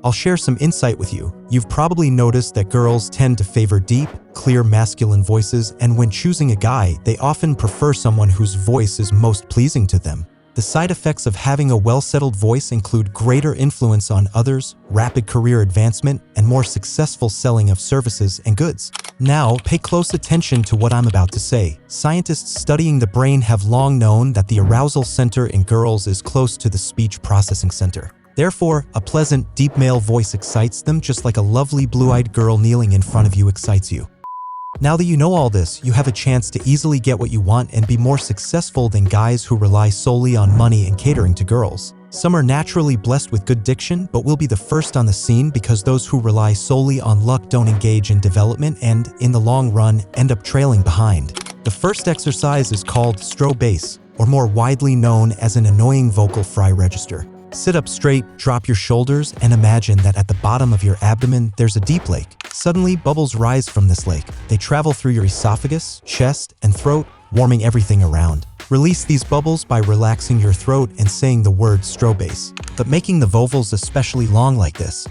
I'll share some insight with you. You've probably noticed that girls tend to favor deep, clear masculine voices, and when choosing a guy, they often prefer someone whose voice is most pleasing to them. The side effects of having a well-settled voice include greater influence on others, rapid career advancement, and more successful selling of services and goods. Now, pay close attention to what I'm about to say. Scientists studying the brain have long known that the arousal center in girls is close to the speech processing center. Therefore, a pleasant, deep male voice excites them just like a lovely blue-eyed girl kneeling in front of you excites you. Now that you know all this, you have a chance to easily get what you want and be more successful than guys who rely solely on money and catering to girls. Some are naturally blessed with good diction, but will be the first on the scene because those who rely solely on luck don't engage in development and, in the long run, end up trailing behind. The first exercise is called strobe bass, or more widely known as an annoying vocal fry register. Sit up straight, drop your shoulders, and imagine that at the bottom of your abdomen there's a deep lake. Suddenly, bubbles rise from this lake. They travel through your esophagus, chest, and throat, warming everything around. Release these bubbles by relaxing your throat and saying the word strobe bass, but making the vowels especially long like this.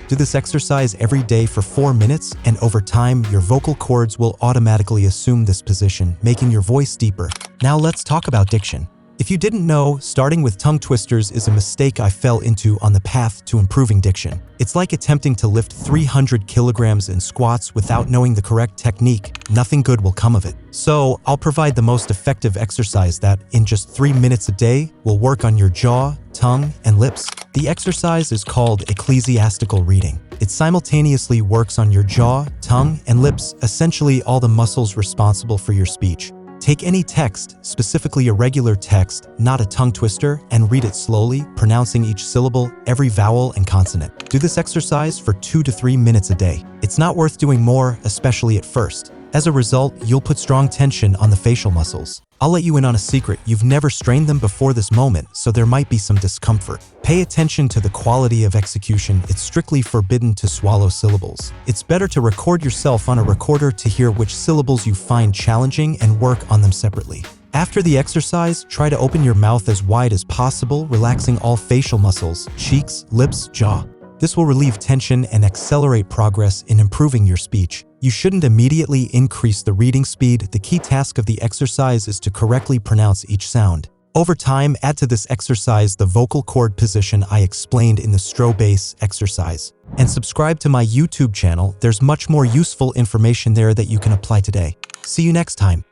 Do this exercise every day for 4 minutes, and over time, your vocal cords will automatically assume this position, making your voice deeper. Now let's talk about diction. If you didn't know, starting with tongue twisters is a mistake I fell into on the path to improving diction. It's like attempting to lift 300 kilograms in squats without knowing the correct technique. Nothing good will come of it. So, I'll provide the most effective exercise that, in just 3 minutes a day, will work on your jaw, tongue, and lips. The exercise is called ecclesiastical reading. It simultaneously works on your jaw, tongue, and lips, essentially all the muscles responsible for your speech. Take any text, specifically a regular text, not a tongue twister, and read it slowly, pronouncing each syllable, every vowel, and consonant. Do this exercise for 2 to 3 minutes a day. It's not worth doing more, especially at first. As a result, you'll put strong tension on the facial muscles. I'll let you in on a secret. You've never strained them before this moment, so there might be some discomfort. Pay attention to the quality of execution. It's strictly forbidden to swallow syllables. It's better to record yourself on a recorder to hear which syllables you find challenging and work on them separately. After the exercise, try to open your mouth as wide as possible, relaxing all facial muscles, cheeks, lips, jaw. This will relieve tension and accelerate progress in improving your speech. You shouldn't immediately increase the reading speed. The key task of the exercise is to correctly pronounce each sound. Over time, add to this exercise the vocal cord position I explained in the strobe bass exercise. And subscribe to my YouTube channel. There's much more useful information there that you can apply today. See you next time.